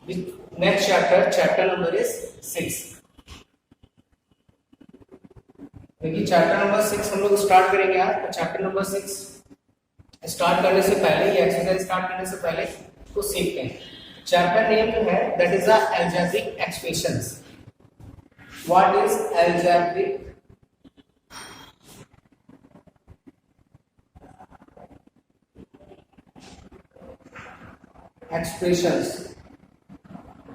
Next chapter number is 6। देखिए chapter number 6 हम लोग स्टार्ट करेंगे आज। तो चैप्टर नंबर 6 स्टार्ट करने से पहले, ये एक्सरसाइज स्टार्ट करने से पहले तो सीखते हैं। चैप्टर नेम जो है that is the algebraic expressions. What is algebraic expressions.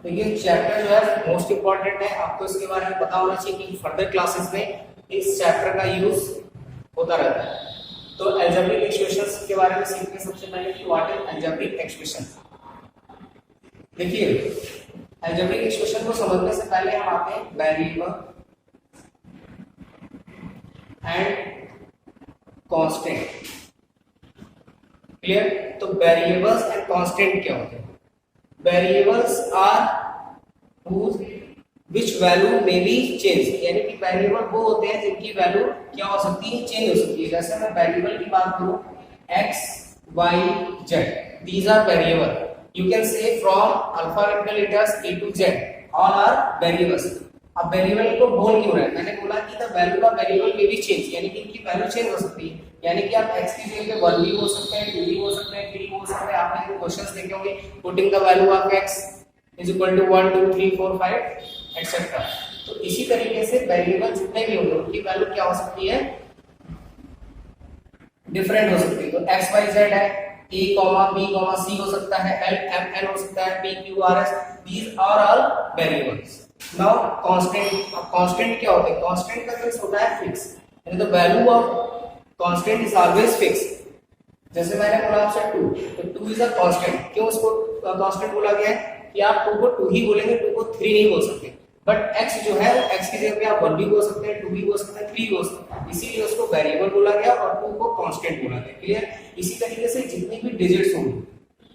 देखिए चैप्टर जो है मोस्ट इंपॉर्टेंट है, आपको इसके बारे में पता होना चाहिए कि फर्दर क्लासेस में इस चैप्टर का यूज होता रहता है। तो अलजेब्रिक एक्सप्रेशंस के बारे में सीखते सबसे पहले कि व्हाट इज अलजेब्रिक एक्सप्रेशन। देखिए अलजेब्रिक एक्सप्रेशन को समझने से पहले हम आते हैं वेरिएबल एंड कांस्टेंट। क्लियर? तो वेरिएबल्स एंड कांस्टेंट क्या होते हैं? Variables are whose which value may be changed, यानी कि वेरिएबल वो होते हैं जिनकी वैल्यू क्या हो सकती है, चेंज हो सकती है। जैसे मैं वेरिएबल की बात करूं x y z, these are variable, you can say from alphabetical letters a to z all are variables। अब वेरिएबल को बोल क्यों रहे हैं? मैंने बोला कि the value of variable may be change, यानी कि इनकी वैल्यू चेंज हो सकती है। यानी कि आप x की जगह पे 1 भी हो सकते हैं, 2 भी हो सकते हैं, 3 हो सकते हैं। आपने क्वेश्चंस देखे होंगे, putting the value of x is equal to 1 2 3 4 5 etcetera. तो इसी तरीके से वेरिएबल जितने भी होंगे उनकी वैल्यू क्या हो सकती है, डिफरेंट हो सकती है। तो x y z है, a b c हो सकता है, l m n हो सकता है, p q r s, these are all variables। Now constant. अब कांस्टेंट क्या होता है? कांस्टेंट का मींस होता है फिक्स, यानी the value of constant is always fix. जैसे मैंने बोला आपसे 2, तो 2 इज अ कांस्टेंट। क्यों उसको कांस्टेंट बोला गया है कि आप 2 को 2 ही बोलेंगे, 2 को 3 नहीं बोल सकते। बट x जो है x की जगह पे आप 1 भी बोल सकते हैं, 2 भी बोल सकते हैं, 3 भी बोल सकते हैं, इसीलिए उसको वेरिएबल बोला गया और 2 को कांस्टेंट बोला गया। क्लियर? इसी तरीके से जितनी भी डिजिट्स होंगी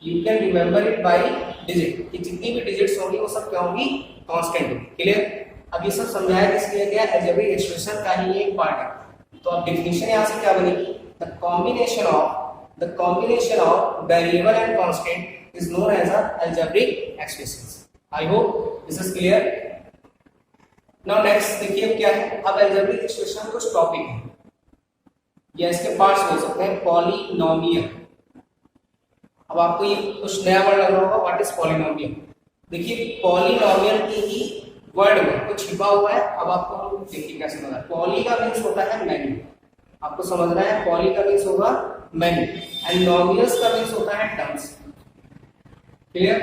you can remember it by digit, कि जितनी भी डिजिट्स होंगी वो सब क्या होंगी, कांस्टेंट होंगी। क्लियर? अब ये सब समझाया किस लिए गया? अलजेब्रिक एक्सप्रेशन का ही एक पार्ट है। तो अब डेफिनेशन यहां से क्या बनेगी? The combination of variable and constant is known as a algebraic expressions। I hope this is clear। Now next देखिए अब क्या है। अब algebraic expression कुछ टॉपिक है या इसके पार्ट्स हो सकते हैं। पॉलिनोमियल। अब आपको ये कुछ नया वर्ड लग रहा होगा, व्हाट इज पॉलिनोमियल। देखिए पॉलिनोमियल के ही वर्ड में कुछ छिपा हुआ है। अब आपको देखिए कैसे समझना है। पॉली का मींस होता है मैनी, आपको समझना है। पॉली का मींस होगा मैनी एंड नोमियल्स का मींस होता है टर्म्स। क्लियर?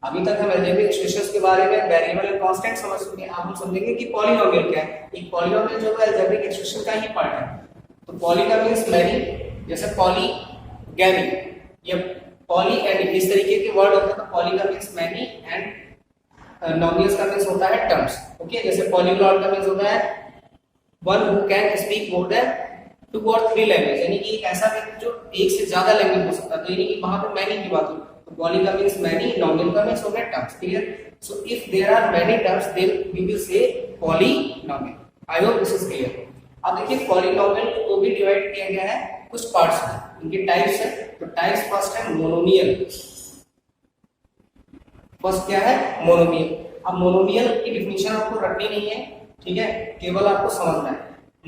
अभी तक हम अलजेब्रिक एक्सप्रेशंस के बारे में वेरिएबल एंड कांस्टेंट समझ चुके हैं। अब हम समझेंगे कि पॉलिनोमियल क्या है। एक पॉलिनोमियल जो है अलजेब्रिक एक्सप्रेशन का ही पार्ट है। तो पॉली का मींस मैनी, जैसे पॉलीगैमी या पॉली एंड इस तरीके के वर्ड होते हैं। तो पॉली का मींस मैनी एंड नोमियल्स का मींस होता है टर्म्स। ओके, जैसे पॉलीग्लॉट का मींस होता है one who can speak more than 2 और 3 लैंग्वेज, यानी कि एक ऐसा व्यक्ति जो एक से ज्यादा लैंग्वेज बोल सकता है। तो यानी कि वहां पे मैनी की बात हो। Poly का means many, nominal का means होगा terms। Clear? So if there are many terms, then we will say polynomial। I hope this is clear। अब देखिए polynomial को भी डिवाइड किया गया है कुछ पार्ट्स में, इनके टाइप्स है। तो टाइप्स फर्स्ट है मोनोमियल। फर्स्ट क्या है? मोनोमियल। अब मोनोमियल की डिफिनेशन आपको रटनी नहीं है, ठीक है, केवल आपको समझना है।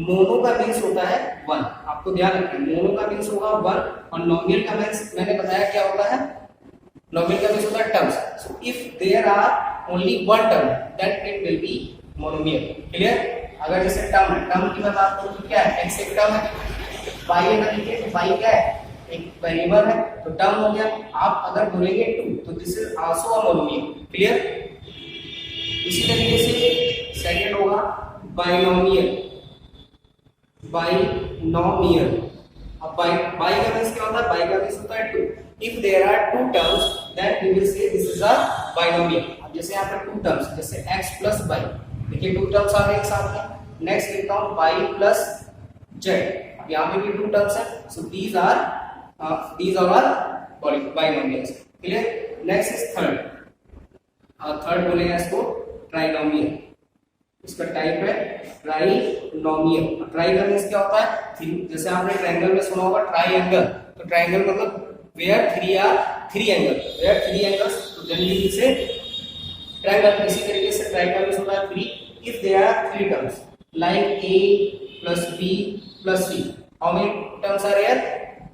मोनो का मींस होता है 1, आपको ध्यान रखना है। मोनो का मींस होगा 1 और नोमियल का मींस मैंने बताया क्या होता है, नोमियल का मींस होता है terms. So if there are only one term then it will be monomial. Clear? अगर जैसे टर्म की मैं बात करूं तो क्या है, x एक टर्म है, y है ना, देखिए y क्या है, एक वेरिएबल है, तो टर्म हो गया। आप अगर बोलेंगे 2 तो this is also a monomial. Clear? इसी तरीके से सेकंड होगा बाइनोमियल। बाइनोमियल। अब बाई का मींस क्या होता है? बाई का मींस होता है 2। If there are 2 terms, then we will say this is a binomial। अब जैसे यहाँ पर 2 terms, जैसे x plus y, देखिए 2 terms आ गए एक साथ में। नेक्स्ट लिखता हूँ y plus z, अब यहाँ पे भी 2 terms है। So these are binomials। Clear? Next is third। Third बोलेंगे इसको ट्राइनोमियल। इसका टाइप है ट्राइनोमियल। ट्राई का मींस क्या होता है? जैसे आपने ट्रायंगल में सुना होगा ट्राइएंगल, तो ट्रायंगल मतलब where 3 angles, तो then we will say triangle इसी तरीके से ट्रायंगल होता है 3 if there are 3 terms like a plus b plus c, how many terms are here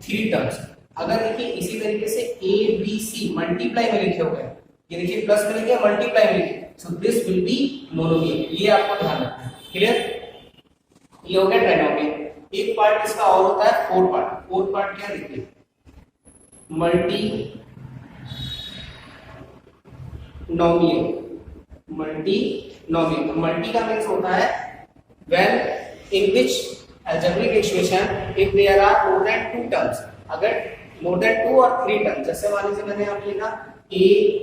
3 terms. अगर देखिए इसी तरीके से a b c मल्टीप्लाई में लिखे हुए हैं, ये देखिए प्लस में लिखे मल्टीप्लाई में लिखे, so this will be monomial, ये आपको ध्यान रखना है। क्लियर, ये हो गया ट्राइनोमियल। एक पार्ट इसका और होता है फोर्थ पार्ट। फोर्थ पार्ट क्या देखिए multinomial. Multinomial, multi का मीन्स होता है when in which algebraic equation if there are more than 2 terms, अगर मोर देन 2 और 3 टर्म्स, जैसे मान लीजिए मैंने यहाँ पे लिखा a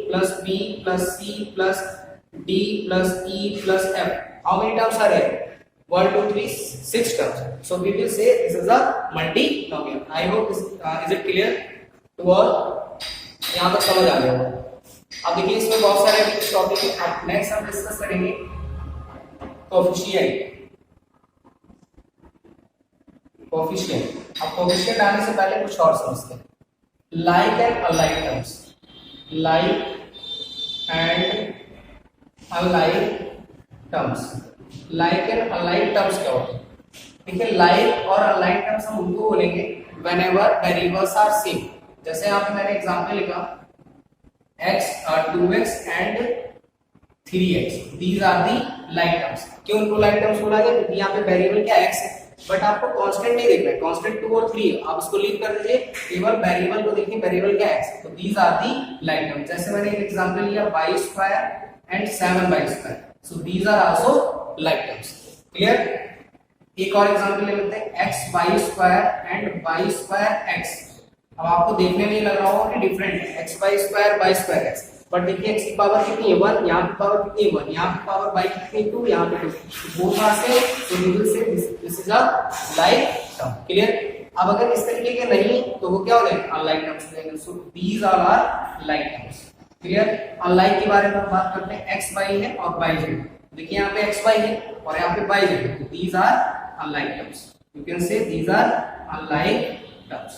plus b plus c plus d plus e plus f, how many terms are there 1 2 3 6 terms, so we will say this is a multinomial. I hope is it clear to all, यहाँ तक समझ आ गया होगा। अब देखिए इसमें बहुत सारे टॉपिक है। अब नेक्स्ट हम डिस्कस करेंगे कोएफिशिएंट। कोएफिशिएंट, अब कोएफिशिएंट आने से पहले कुछ और समझते हैं। Like and unlike terms, like and unlike terms, like and unlike terms क्या होते हैं? देखिए लाइक और अनलाइक टर्म्स हम उनको बोलेंगे व्हेनेवर वेरिएबल्स आर सेम। जैसे यहाँ पे मैंने एग्जांपल लिखा x 2x and 3x, these are the like terms। क्यों इनको like terms बोला गया? क्योंकि यहाँ पे वेरिएबल क्या x है, बट आपको कांस्टेंट नहीं देखना है, कांस्टेंट 2 और 3 है, आप इसको लीव कर दीजिए, केवल वेरिएबल को देखिए, वेरिएबल क्या x है, तो these are the like terms। जैसे मैंने एक एग्जांपल लिया y² and 7y², so these are also like terms। Clear, एक और एग्जांपल ले लेते हैं xy² and y²x। अब आपको देखने में लग रहा होगा कि डिफरेंट है xy² y²x, बट देखिए x की पावर कितनी है 1, यहाँ की पावर कितनी है 1, यहाँ की पावर y कितनी 2, यहाँ पे 2, both are same, so we will say this is a like term. Clear, अब अगर इस तरीके के नहीं तो वो क्या हो जाएगा अनलाइक टर्म्स हो जाएंगे, so these are like terms. Clear, unlike के बारे में हम बात करते हैं x y है और y z। देखिए यहाँ पे x y है और यहाँ पे y z है, तो these are unlike terms, you can say these are unlike terms.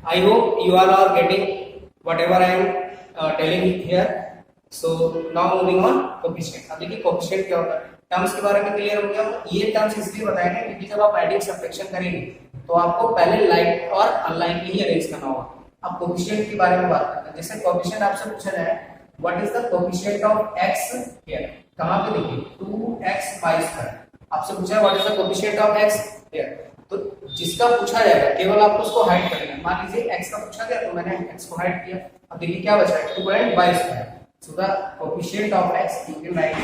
I hope you all are getting whatever I am telling here. So now moving on coefficient। अब देखिए coefficient क्या होता है, टर्म्स के बारे में क्लियर हो गया। ये टर्म्स इसलिए बताए गए क्योंकि जब आप एडिंग सब्ट्रैक्शन करेंगे तो आपको पहले लाइक और अनलाइक ही अरेंज करना होगा। अब कोएफिशिएंट के बारे में बात करते हैं। जैसे कोएफिशिएंट आपसे पूछा जाए what is the coefficient of x here, कहां पे देखिए 2x/2, आपसे पूछा है what is the coefficient of x here, तो जिसका पूछा जाएगा केवल आपको उसको हाइड करना है। मान लीजिए x का पूछा गया तो मैंने x को हाइड किया, अब देखिए क्या बचा है 2 and y², so the coefficient of x you can write it,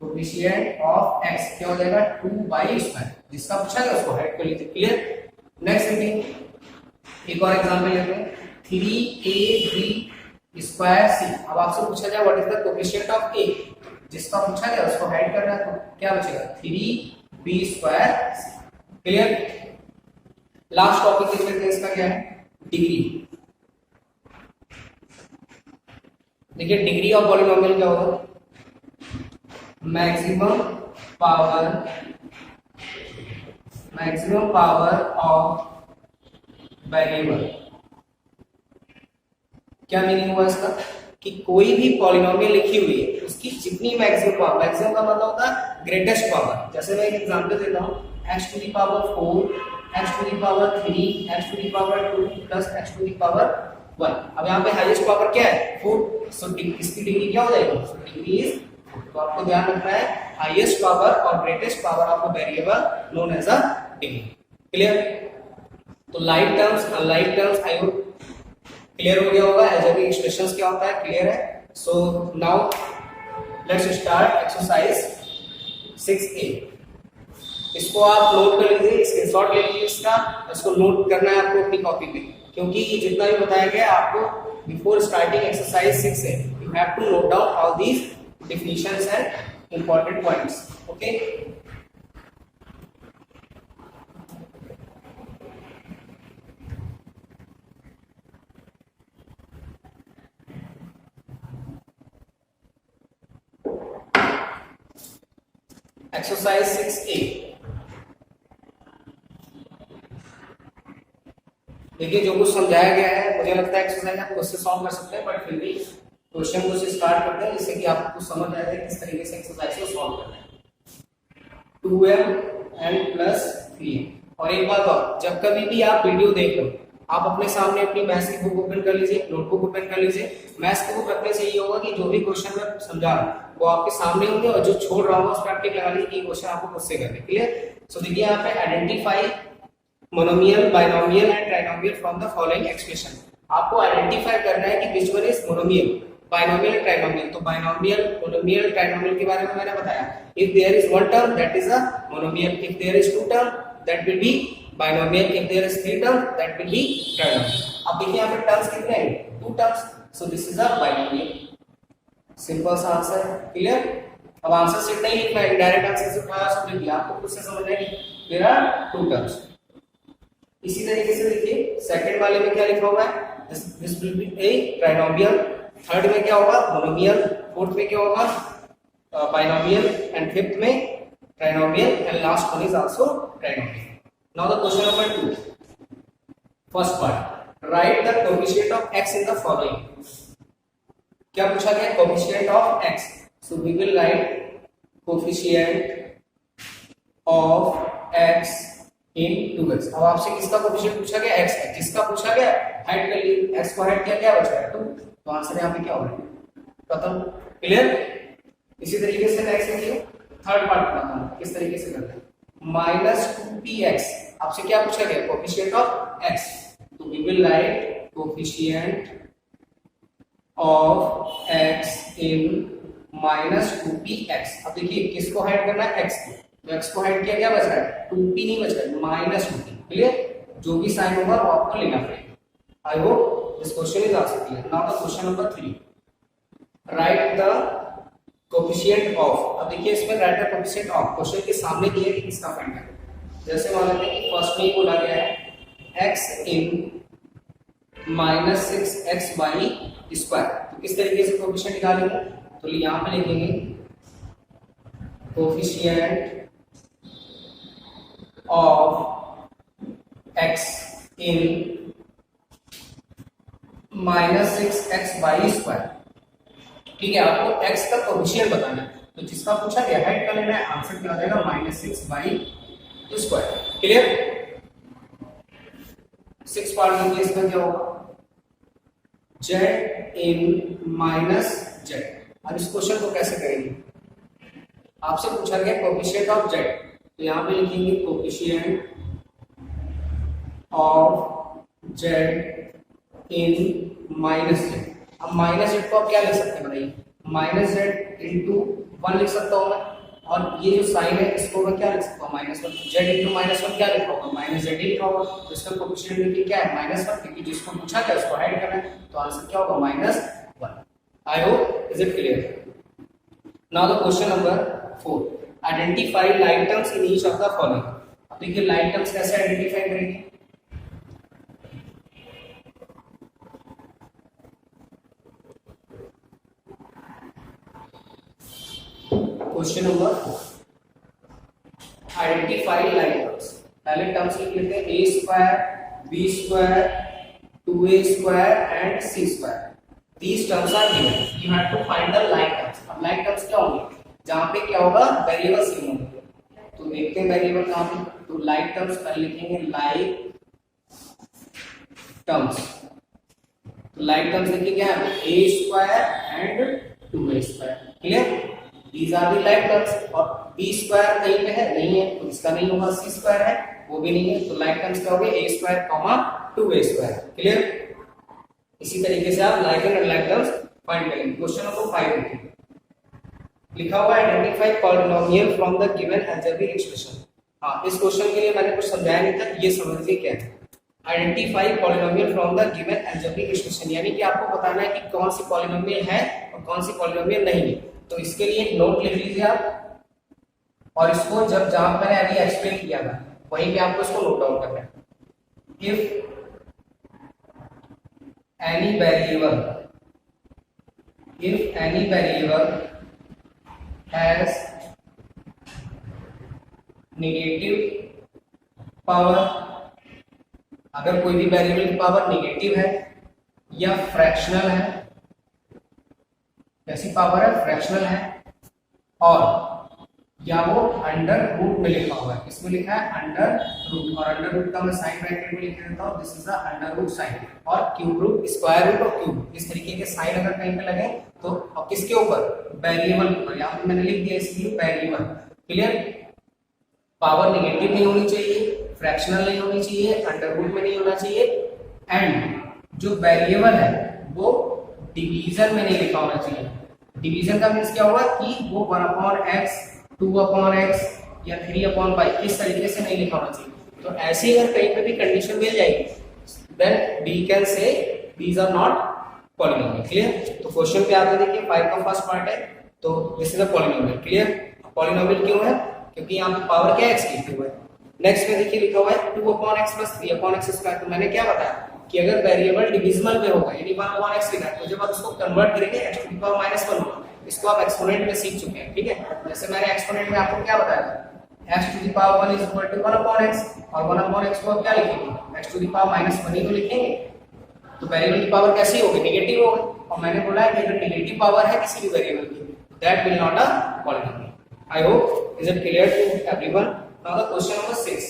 coefficient of x क्या हो जाएगा 2y², जिसका पूछा गया उसको हाइड कर लीजिए। क्लियर, नेक्स्ट देखिए एक और एग्जांपल लेते हैं 3ab² c। अब आपसे पूछा जाए what is the coefficient of a, जिसका पूछा गया उसको हाइड करना है, तो क्या बचेगा 3b² c। Clear, last topic देख लेते हैं, इसका क्या है डिग्री। देखिए डिग्री ऑफ पॉलिनोमियल क्या होगा, मैक्सिमम पावर ऑफ वेरिएबल। क्या मीनिंग हुआ इसका कि कोई भी पॉलिनोमियल लिखी हुई है उसकी जितनी मैक्सिमम पावर, मैक्सिमम का मतलब होता है ग्रेटेस्ट पावर। जैसे मैं एक एग्जांपल देता हूं x to the power 4, x to the power 3, x to the power 2 plus x to the power 1। अब यहाँ पे हाईएस्ट पावर क्या है 4, सो इसकी डिग्री क्या हो जाएगी, सो डिग्री इज 4। तो आपको ध्यान रखना है हाईएस्ट पावर और greatest power of a variable known as a degree. Clear, तो like terms unlike terms I hope clear हो गया होगा। अलजेब्रिक एक्सप्रेशंस क्या होता है क्लियर है। So now let's start exercise 6a। इसको आप नोट कर लीजिए, स्क्रीनशॉट ले लीजिए इसका, इसको नोट करना है आपको अपनी कॉपी पे, क्योंकि जितना भी बताया गया आपको बिफोर स्टार्टिंग एक्सरसाइज 6 है, you have to note down all these definitions and important points। okay, exercise 6a। देखिए जो कुछ समझाया गया है मुझे लगता है एक्सरसाइज आप खुद से सॉल्व कर सकते हैं, बट फिर भी क्वेश्चन को स्टार्ट करते हैं जिससे कि आपको समझ आ जाए किस तरीके से एक्सरसाइज को सॉल्व करना है। 2m n plus 3m। और एक बात और, जब कभी भी आप वीडियो देख लो, आप अपने सामने अपनी मैथ्स की बुक ओपन कर लीजिए, नोटबुक ओपन कर लीजिए। मैथ्स की बुक रखने से ये होगा कि जो भी क्वेश्चन मैं समझा रहा हूँ वो आपके सामने होंगे, और जो छोड़ रहा हूँ उस पर आप टिक लगा लीजिए कि क्वेश्चन आपको खुद से करने। क्लियर? सो देखिए यहाँ पे identify monomial, binomial and trinomial from the following expression. आपको आइडेंटिफाई करना है कि which one is monomial, binomial, trinomial. तो बाइनोमियल, मोनोमियल, ट्राइनोमियल के बारे में मैंने बताया। If there is one term that is a monomial, if there is two term that will be binomial, if there is three term that will be trinomial. अब देखिए यहाँ पे टर्म्स कितने हैं? Two terms, so this is a binomial. Simple सा answer है। Clear? अब answer sheet नहीं लिखना है, डायरेक्ट आंसर से उठाया सब लिख दिया, आपको खुद से समझना है कि देयर आर टू टर्म्स। इसी तरीके से देखिए सेकंड वाले में क्या लिखा हुआ है? This will be a trinomial. Third में क्या होगा? मोनोमियल। फोर्थ में क्या होगा? बाइनोमियल। एंड फिफ्थ में trinomial. And last one is also trinomial. Now the question number 2, first part, write the coefficient of x in the following. क्या पूछा गया? Coefficient of x। So we will write coefficient of x in 2x। अब आपसे किसका coefficient पूछा गया? x है। जिसका पूछा गया हाइड कर लिए, x को हाइड किया, क्या बचा है? 2। तो आंसर यहाँ पे क्या होगा? खत्म। क्लियर? इसी तरीके से नेक्स्ट देखिए, थर्ड पार्ट बताता हूँ किस तरीके से करते हैं। -2px, आपसे क्या पूछा गया? Coefficient of x। तो we will write coefficient of x in -2px। अब देखिए किसको हाइड करना है? x को। तो x को हाइड किया, क्या बच रहा है? 2p नहीं बच रहा है, -2p। क्लियर? जो भी साइन होगा वो आपको लेना पड़ेगा। I hope this question is also clear. Now the question number 3, right the coefficient of. अब देखिए इसमें right the coefficient of, question के सामने दिया है कि किसका फाइंड करें। जैसे मान लेते हैं कि फर्स्ट में ही बोला गया है x इन -6x/2। तो किस तरीके से कोएफिशिएंट निकालेंगे? तो यहाँ पे लिखेंगे coefficient of x in -6x/2। ठीक है, आपको x का कोएफिशिएंट बताना है, तो जिसका पूछा गया हाइड कर लेना है। आंसर क्या आ जाएगा? -6/2। क्लियर? 6 पार्ट देखिए, इसमें क्या होगा? z इन -z। अब इस क्वेश्चन को कैसे करेंगे? आपसे पूछा गया कोएफिशिएंट ऑफ z, तो यहाँ पे लिखेंगे coefficient of z in -z। अब -z को आप क्या लिख सकते हैं बताइए? -z इंटू 1 लिख सकता हूँ मैं, और ये जो साइन है इसको मैं क्या लिख सकता हूँ? -1। z इंटू -1 क्या लिखा होगा? -z ही लिखा होगा। तो इसका कोएफिशिएंट देखिए क्या है? -1, क्योंकि जिसको पूछा गया उसको हाइड करना है, तो आंसर क्या होगा? -1। आई hope is it clear. Now the question number 4, identify like terms in each of the following. अब देखिए लाइक टर्म्स कैसे आइडेंटिफाई करेंगे? Question number 4, identify like terms. पहले टर्म्स लिख लेते हैं, a², b² 2a² and c²। These terms are given. You have to find the like terms. अब like terms क्या होंगे? जहाँ पे क्या होगा? वेरिएबल सेम होंगे। तो देखते हैं वेरिएबल कहाँ पे। तो like terms पर लिखेंगे like terms। तो like terms देखिए क्या है? a² and 2a²। Clear? These are the like terms। और b² कहीं पे है? नहीं है, तो इसका नहीं होगा। c² है, वो भी नहीं है, तो like terms क्या हो गए? a², 2a²। क्लियर? इसी तरीके से आप like and unlike terms find करेंगे। क्वेश्चन नंबर 5 देखिए, लिखा हुआ है identify polynomial from the given algebraic expression. हाँ, इस क्वेश्चन के लिए मैंने कुछ समझाया नहीं था, ये समझ लीजिए क्या है। Identify polynomial from the given algebraic expression, यानी कि आपको बताना है कि कौन सी पॉलिनोमियल है और कौन सी पॉलिनोमियल नहीं है। तो इसके लिए एक नोट लिख लीजिए आप, और इसको जब जहां मैंने अभी एक्सप्लेन किया था वहीं पे आपको इसको नोट डाउन करना है। If any variable has negative power, अगर कोई भी वेरिएबल की पावर नेगेटिव है या फ्रैक्शनल है कैसी पावर है, फ्रैक्शनल है, और या वो अंडर रूट में लिखा हुआ है, इसमें लिखा है अंडर रूट, और अंडर रूट का मैं साइन ब्रैकेट में लिख देता हूँ, this is the under root sign, और क्यूब रूट, स्क्वायर रूट और क्यूब, इस तरीके के साइन अगर कहीं पे लगे तो अब किसके ऊपर, वेरिएबल के ऊपर, यहाँ पे मैंने लिख दिया इसलिए वेरिएबल। क्लियर, पावर नेगेटिव नहीं होनी चाहिए, फ्रैक्शनल नहीं होनी चाहिए, अंडर रूट में नहीं होना चाहिए, एंड जो वेरिएबल है वो डिवीजन में नहीं लिखा होना चाहिए। डिवीजन का मीन्स क्या होगा कि वो 1/x 2/x या 3/y इस तरीके से नहीं लिखा होना चाहिए। तो ऐसी अगर कहीं पे भी कंडीशन मिल जाएगी then we can say these are not polynomial. Clear, तो क्वेश्चन पे आपने देखिए 5 का फर्स्ट पार्ट है, तो this is a polynomial. Clear, polynomial क्यों है, क्योंकि यहाँ पे पावर क्या है, x की हुआ है। नेक्स्ट में देखिए लिखा हुआ है 2/x + 3/x स्क्वायर, तो मैंने क्या बताया कि अगर वेरिएबल डिविजिबल में होगा यानी 1/x लिखा है तो जब आप इसको कन्वर्ट करेंगे x⁻⁻1 होगा, इसको आप एक्सपोनेंट में सीख चुके हैं। ठीक है, जैसे मैंने एक्सपोनेंट में आपको क्या बताया था, x⁻1 = 1/x, और 1/x को आप क्या लिखेंगे, x⁻−1 ही तो लिखेंगे, तो वेरिएबल की पावर कैसी होगी, नेगेटिव होगी। और मैंने बोला है कि अगर नेगेटिव पावर है किसी भी वेरिएबल की that will not a polynomial. I hope is it clear to everyone. Now the question number 6।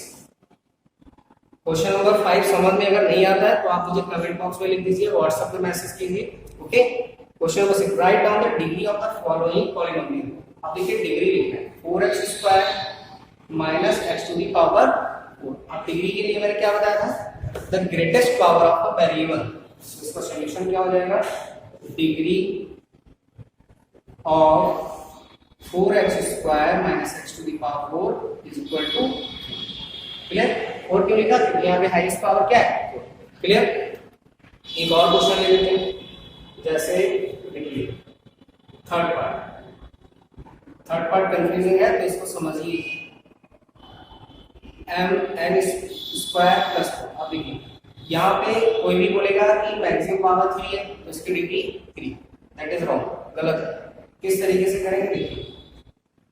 Question number 5 समझ में अगर नहीं आता है तो आप मुझे कमेंट बॉक्स में लिख दीजिए, व्हाट्सएप पे मैसेज कीजिए। Okay, question number 6, write down the degree of the following polynomial. अब देखिए डिग्री लिखना है 4x² - x⁴। अब डिग्री के लिए मैंने क्या बताया था, the greatest power of a variable. इसका सॉल्यूशन क्या हो जाएगा, degree of 4x² - x⁴ = clear. और क्यों लिखा, क्योंकि यहाँ पे हाईएस्ट पावर क्या है, क्लियर। एक और क्वेश्चन ले लेते हैं, जैसे देखिए थर्ड पार्ट कंफ्यूजिंग है तो इसको समझिए, mn² + 4। अब देखिए यहाँ पे कोई भी बोलेगा कि मैक्सिमम पावर 3 है तो इसकी डिग्री 3, दैट इज रॉन्ग, गलत है। किस तरीके से करेंगे, देखिए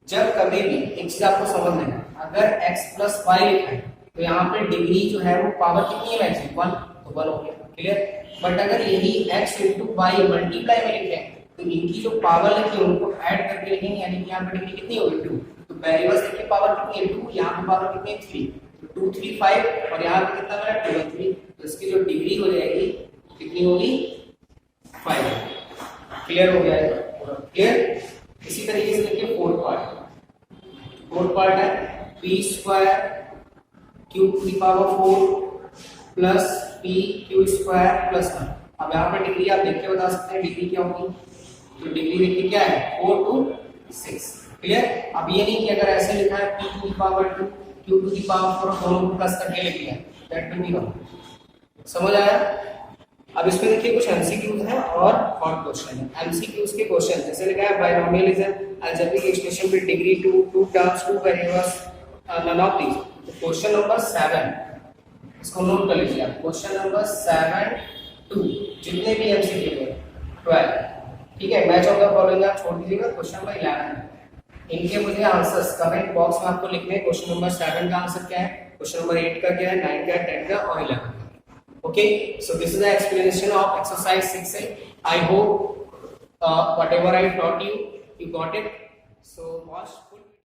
जब कभी भी एक चीज आपको समझ लेना, अगर x + y लिखा है तो यहाँ पे डिग्री जो है वो पावर कितनी है, मैक्सिमम 1, तो 1 हो गया। क्लियर, बट अगर यही x × y मल्टीप्लाई में लिखे तो इनकी जो पावर लिखी है उनको ऐड करके लिखेंगे, यानी कि यहाँ पे डिग्री कितनी होगी, 2। तो वेरिएबल्स देखिए पावर कितनी है, 2, यहाँ पे पावर कितनी है, 3, तो 2 3 5, और यहाँ पे कितना मिला, 2 3, तो इसकी जो डिग्री हो जाएगी कितनी होगी, 5। क्लियर हो गया है, क्लियर। इसी तरीके से देखिए फोर्थ पार्ट है p² ³ 4 प्लस pq² + 1। अब यहाँ पे डिग्री आप देख के बता सकते हैं डिग्री क्या होगी, तो डिग्री देखिए क्या है, 4 to 6। क्लियर, अब ये नहीं कि अगर ऐसे लिखा है p⁻2 q⁻4 दोनों को प्लस करके लिख लिया, दैट विल बी रॉन्ग। समझ आया। अब इसमें देखिए कुछ एमसीक्यूज हैं और हॉट क्वेश्चन है। एमसीक्यूज के क्वेश्चन जैसे लिखा है binomial is an algebraic expression with degree 2 terms 2 variables, none of these. तो क्वेश्चन नंबर 7 इसको नोट कर लीजिए आप, क्वेश्चन नंबर 7 2 जितने भी एमसीक्यू है 12, ठीक है, मैच ऑफ द फॉलोइंग आप छोड़ दीजिएगा। क्वेश्चन नंबर 11 इनके मुझे आंसर्स कमेंट बॉक्स में आपको लिखने हैं। क्वेश्चन नंबर 7 का आंसर क्या है, क्वेश्चन नंबर 8 का क्या है, 9 का, 10 का और 11 का। Okay, so this is the explanation of exercise 6A. I hope whatever I taught you, you got it. So watch full